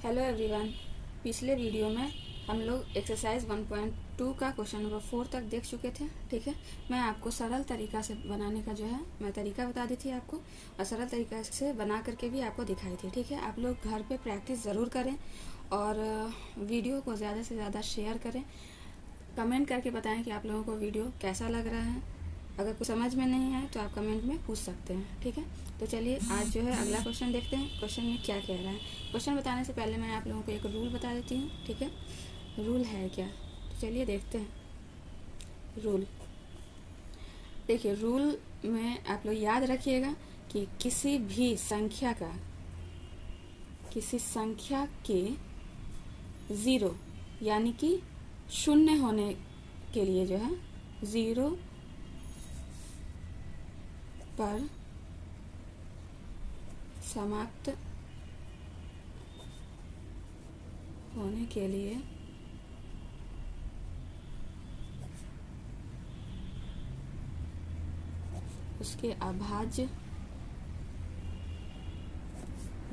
Hello everyone. पिछले video में हम लोग एक्सरसाइज 1.2 का क्वेश्चन नंबर 4 तक देख चुके थे। ठीक है, मैं आपको सरल तरीका से बनाने का जो है मैं तरीका बता दी थी आपको, और सरल तरीका से बना करके भी आपको दिखाई थी। ठीक है, आप लोग घर पे प्रैक्टिस ज़रूर करें और वीडियो को ज़्यादा से ज़्यादा शेयर करें। कमेंट करके बताएं कि आप लोगों को वीडियो कैसा लग रहा है। अगर कुछ समझ में नहीं आए तो आप कमेंट में पूछ सकते हैं। ठीक है, तो चलिए आज जो है अगला क्वेश्चन देखते हैं। क्वेश्चन में क्या कह रहा है। क्वेश्चन बताने से पहले मैं आप लोगों को एक रूल बता देती हूँ। ठीक है, रूल है क्या, तो चलिए देखते हैं। रूल देखिए, रूल में आप लोग याद रखिएगा कि किसी संख्या के ज़ीरो यानी कि शून्य होने के लिए जो है ज़ीरो पर समाप्त होने के लिए उसके अभाज्य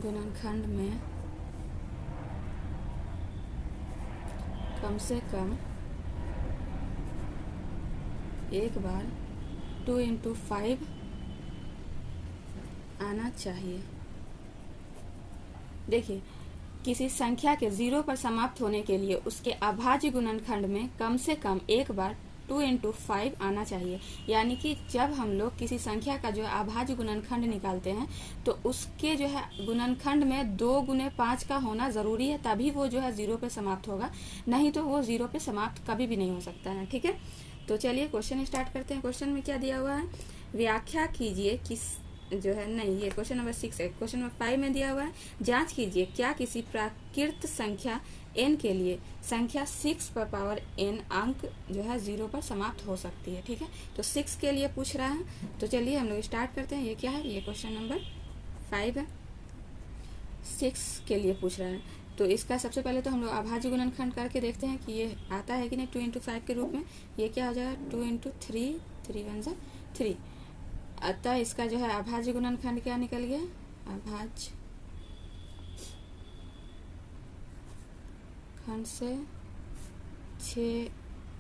गुणनखंड में कम से कम एक बार 2 into 5 आना चाहिए। देखिए, किसी संख्या के ज़ीरो पर समाप्त होने के लिए उसके अभाज्य गुणनखंड में कम से कम एक बार 2 into 5 आना चाहिए। यानी कि जब हम लोग किसी संख्या का जो अभाज्य गुणनखंड निकालते हैं तो उसके जो है गुणनखंड में 2 गुने 5 का होना ज़रूरी है, तभी वो जो है ज़ीरो पे समाप्त होगा, नहीं तो वो ज़ीरो पे समाप्त कभी भी नहीं हो सकता है। ठीक है, तो चलिए क्वेश्चन स्टार्ट करते हैं। क्वेश्चन में क्या दिया हुआ है, व्याख्या कीजिए किस जो है नहीं, ये क्वेश्चन नंबर 6 है। क्वेश्चन नंबर 5 में दिया हुआ है, जांच कीजिए क्या किसी प्राकृत संख्या n के लिए संख्या 6 पर पावर n अंक जो है 0 पर समाप्त हो सकती है। ठीक है, तो 6 के लिए पूछ रहा है, तो चलिए हम लोग स्टार्ट करते हैं। ये क्या है, ये क्वेश्चन नंबर 5 है, 6 के लिए पूछ रहा है। तो इसका सबसे पहले तो हम लोग अभाज्य गुणनखंड करके देखते हैं कि ये आता है कि नहीं। 2 into 5 के रूप में ये क्या हो जाएगा, 2 into 3, 3 1 जा 3। अतः इसका जो है अभाज्य गुणनखंड क्या निकल गया, अभाज्य खंड से 6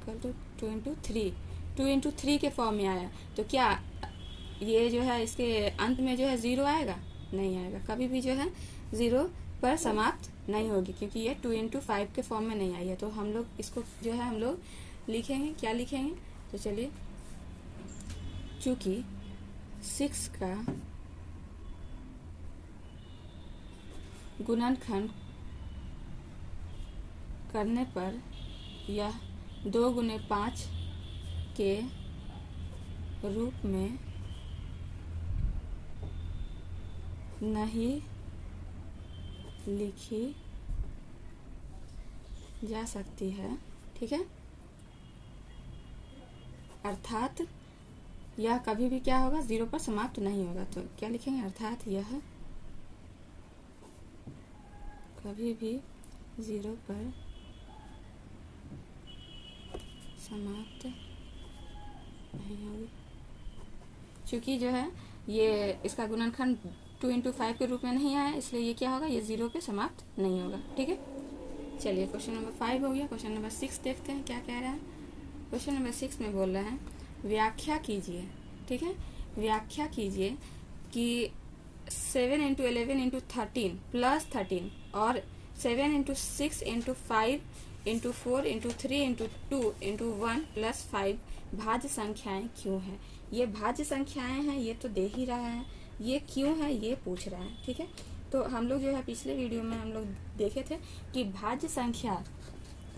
कर दो 2 into 3, 2 into 3 के फॉर्म में आया। तो क्या ये जो है इसके अंत में जो है ज़ीरो आएगा, नहीं आएगा, कभी भी जो है ज़ीरो पर समाप्त नहीं होगी, क्योंकि ये 2 into 5 के फॉर्म में नहीं आई है। तो हम लोग इसको जो है हम लोग लिखेंगे, क्या लिखेंगे, तो चलिए, चूँकि 6 का गुणनखंड करने पर यह 2 गुने 5 के रूप में नहीं लिखी जा सकती है। ठीक है, अर्थात यह कभी भी क्या होगा, ज़ीरो पर समाप्त नहीं होगा। तो क्या लिखेंगे, अर्थात यह कभी भी ज़ीरो पर समाप्त नहीं होगी, क्योंकि जो है ये इसका गुणनखंड 2 into 5 के रूप में नहीं आया, इसलिए ये क्या होगा, ये ज़ीरो पे समाप्त नहीं होगा। ठीक है, चलिए क्वेश्चन नंबर 5 हो गया। क्वेश्चन नंबर 6 देखते हैं क्या कह रहा है। क्वेश्चन नंबर 6 में बोल रहा है, व्याख्या कीजिए। ठीक है, व्याख्या कीजिए कि 7 into 11 into 13 प्लस 13 और 7 into 6 into 5 into 4 into 3 into 2 into 1 plus 5 भाज्य संख्याएं क्यों है। ये भाज्य संख्याएं हैं, ये तो दे ही रहा है, ये क्यों है ये पूछ रहा है। ठीक है, तो हम लोग जो है पिछले वीडियो में हम लोग देखे थे कि भाज्य संख्या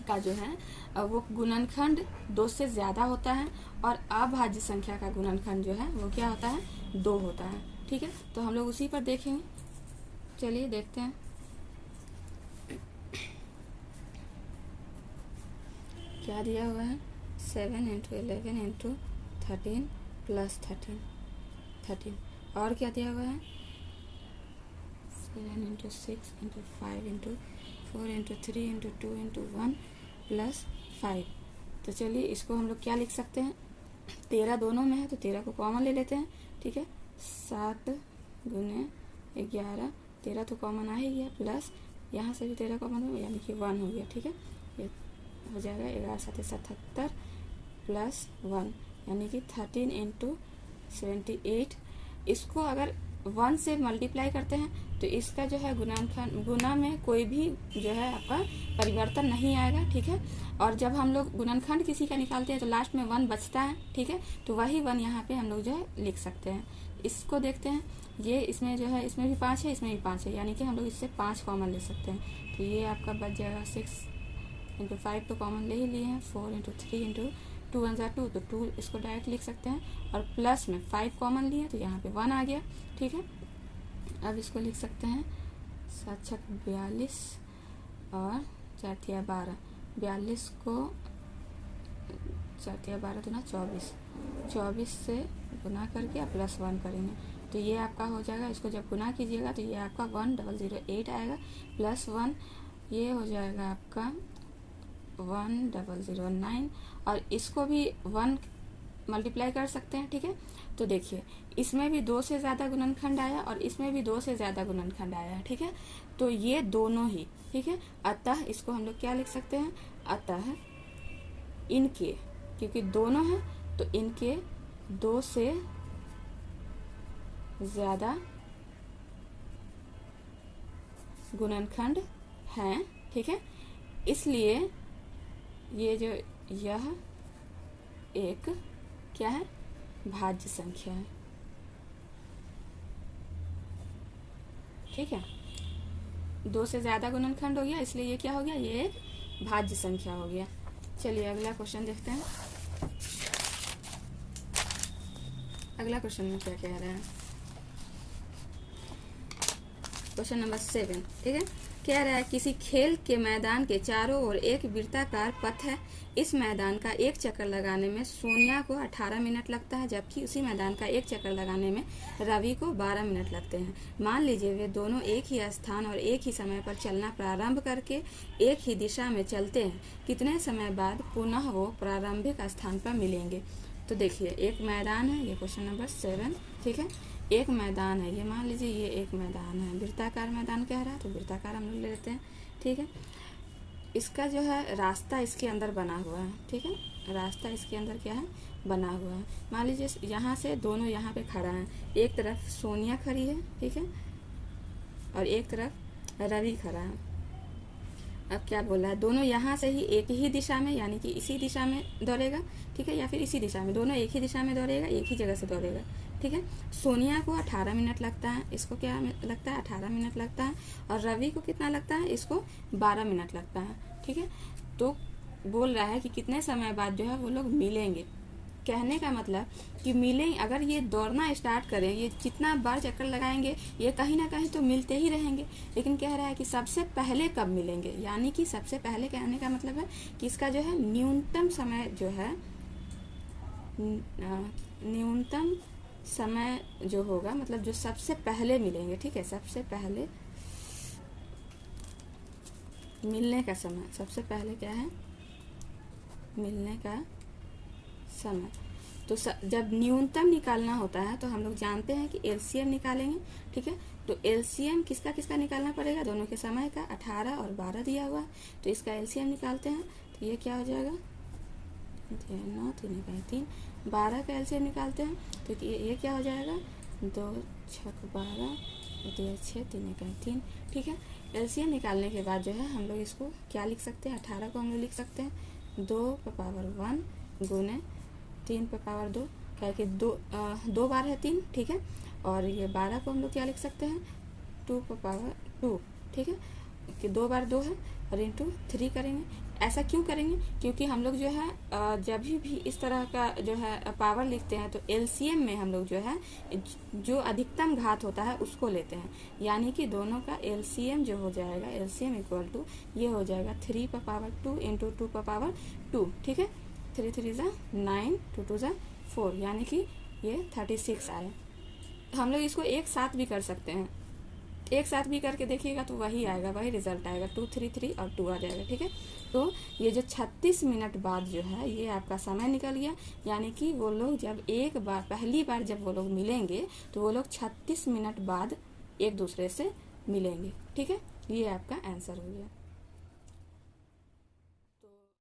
का जो है वो गुणनखंड 2 से ज़्यादा होता है, और अभाज्य संख्या का गुणनखंड जो है वो क्या होता है, 2 होता है। ठीक है, तो हम लोग उसी पर देखेंगे। चलिए देखते हैं क्या दिया हुआ है, 7 into 11 into 13 प्लस 13, और क्या दिया हुआ है, 7 into 6 into 5 into 4 into 3 into 2 into 1 plus 5। तो चलिए इसको हम लोग क्या लिख सकते हैं, 13 दोनों में है तो 13 को कॉमन ले लेते हैं। ठीक है, 7 गुने 11, 13 तो कॉमन आ ही गया, प्लस यहाँ से भी 13 कॉमन हो यानी कि 1 हो गया। ठीक है, ये हो जाएगा 11 7 77 प्लस 1 यानी कि 13 इंटू 78। इसको अगर 1 से मल्टीप्लाई करते हैं तो इसका जो है गुना में कोई भी जो है आपका परिवर्तन नहीं आएगा। ठीक है, और जब हम लोग गुणनखंड किसी का निकालते हैं तो लास्ट में 1 बचता है। ठीक है, तो वही 1 यहाँ पे हम लोग जो है लिख सकते हैं। इसको देखते हैं, ये इसमें जो है इसमें भी 5 है, इसमें भी 5 है, यानी कि हम लोग इससे 5 कॉमन ले सकते हैं। तो ये आपका बच जाएगा 6 इंटू 5 तो कॉमन ले ही लिए हैं, 4 इंटू 3 इंटू 2 1 ज़ा 2 तो 2 इसको डायरेक्ट लिख सकते हैं। और प्लस में 5 कॉमन लिए तो यहाँ पे 1 आ गया। ठीक है, अब इसको लिख सकते हैं 7 6 42 और 4 3 12। 42 को 4 3 12 तो ना 24 से गुना करके प्लस 1 करेंगे तो ये आपका हो जाएगा। इसको जब गुना कीजिएगा तो ये आपका 1008 आएगा प्लस 1 ये हो जाएगा आपका 1009 और इसको भी 1 मल्टीप्लाई कर सकते हैं। ठीक है, तो देखिए इसमें भी 2 से ज़्यादा गुणनखंड आया और इसमें भी 2 से ज़्यादा गुणनखंड आया है। ठीक है, तो ये दोनों ही ठीक है, अतः इसको हम लोग क्या लिख सकते हैं, अतः इनके, क्योंकि दोनों हैं तो इनके 2 से ज़्यादा गुणनखंड हैं। ठीक है, इसलिए ये जो यह एक क्या है, भाज्य संख्या है। ठीक है, 2 से ज़्यादा गुणनखंड हो गया इसलिए ये क्या हो गया, ये एक भाज्य संख्या हो गया। चलिए अगला क्वेश्चन देखते हैं। अगला क्वेश्चन में क्या कह रहा है, क्वेश्चन नंबर 7। ठीक है, कह रहा है किसी खेल के मैदान के चारों ओर एक वृत्ताकार पथ है। इस मैदान का एक चक्कर लगाने में सोनिया को 18 मिनट लगता है, जबकि उसी मैदान का एक चक्कर लगाने में रवि को 12 मिनट लगते हैं। मान लीजिए वे दोनों एक ही स्थान और एक ही समय पर चलना प्रारंभ करके एक ही दिशा में चलते हैं। कितने समय बाद पुनः वो प्रारंभिक स्थान पर मिलेंगे। तो देखिए एक मैदान है, ये क्वेश्चन नंबर 7। ठीक है, एक मैदान है, ये मान लीजिए ये एक मैदान है, वृत्ताकार मैदान कह रहा है तो वृत्ताकार हम लोग ले लेते हैं। ठीक है, इसका जो है रास्ता इसके अंदर बना हुआ है। ठीक है, रास्ता इसके अंदर क्या है, बना हुआ है। मान लीजिए यहाँ से दोनों यहाँ पे खड़ा है, एक तरफ सोनिया खड़ी है। ठीक है, और एक तरफ रवि खड़ा है। अब क्या बोला है, दोनों यहाँ से ही एक ही दिशा में यानी कि इसी दिशा में दौड़ेगा। ठीक है, या फिर इसी दिशा में, दोनों एक ही दिशा में दौड़ेगा, एक ही जगह से दौड़ेगा। ठीक है, सोनिया को 18 मिनट लगता है, इसको क्या लगता है, 18 मिनट लगता है, और रवि को कितना लगता है, इसको 12 मिनट लगता है। ठीक है, तो बोल रहा है कि कितने समय बाद जो है वो लोग मिलेंगे। कहने का मतलब कि मिलेंगे, अगर ये दौड़ना स्टार्ट करें, ये जितना बार चक्कर लगाएंगे ये कहीं ना कहीं तो मिलते ही रहेंगे। लेकिन कह रहा है कि सबसे पहले कब मिलेंगे, यानी कि सबसे पहले कहने का मतलब है कि इसका जो है न्यूनतम समय जो है, न्यूनतम समय जो होगा, मतलब जो सबसे पहले मिलेंगे। ठीक है, सबसे पहले मिलने का समय, सबसे पहले क्या है, मिलने का समय। तो जब न्यूनतम निकालना होता है तो हम लोग जानते हैं कि एलसीएम निकालेंगे। ठीक है, तो एलसीएम किसका किसका निकालना पड़ेगा, दोनों के समय का। 18 और 12 दिया हुआ है तो इसका एलसीएम निकालते हैं तो ये क्या हो जाएगा, 9 3 3 12 का एलसीएम निकालते हैं तो ये क्या हो जाएगा, 2 6 12 2 6 3 3। ठीक है, एलसीएम निकालने के बाद जो है हम लोग इसको क्या लिख सकते हैं, 18 को हम लोग लिख सकते हैं 2 पे पावर 1 गुने 3 पे पावर 2, क्या कि 2 बार है 3। ठीक है, और ये 12 को हम लोग क्या लिख सकते हैं, 2 पे पावर 2। ठीक है, कि 2 बार 2 है और इंटू 3 करेंगे। ऐसा क्यों करेंगे, क्योंकि हम लोग जो है जब भी इस तरह का जो है पावर लिखते हैं तो एलसीएम में हम लोग जो है जो अधिकतम घात होता है उसको लेते हैं। यानी कि दोनों का एलसीएम जो हो जाएगा, एलसीएम इक्वल टू ये हो जाएगा 3 पे पावर 2 इंटू 2 पे पावर 2। ठीक है, 3 3 ज़ा 9 2 2 ज़ा 4 यानी कि ये 36 आए। हम लोग इसको एक साथ भी कर सकते हैं, एक साथ भी करके देखिएगा तो वही आएगा, वही रिजल्ट आएगा, 2 3 3 और 2 आ जाएगा। ठीक है, तो ये जो 36 मिनट बाद जो है ये आपका समय निकल गया। यानी कि वो लोग जब एक बार, पहली बार जब वो लोग मिलेंगे तो वो लोग 36 मिनट बाद एक दूसरे से मिलेंगे। ठीक है, ये आपका आंसर हो गया।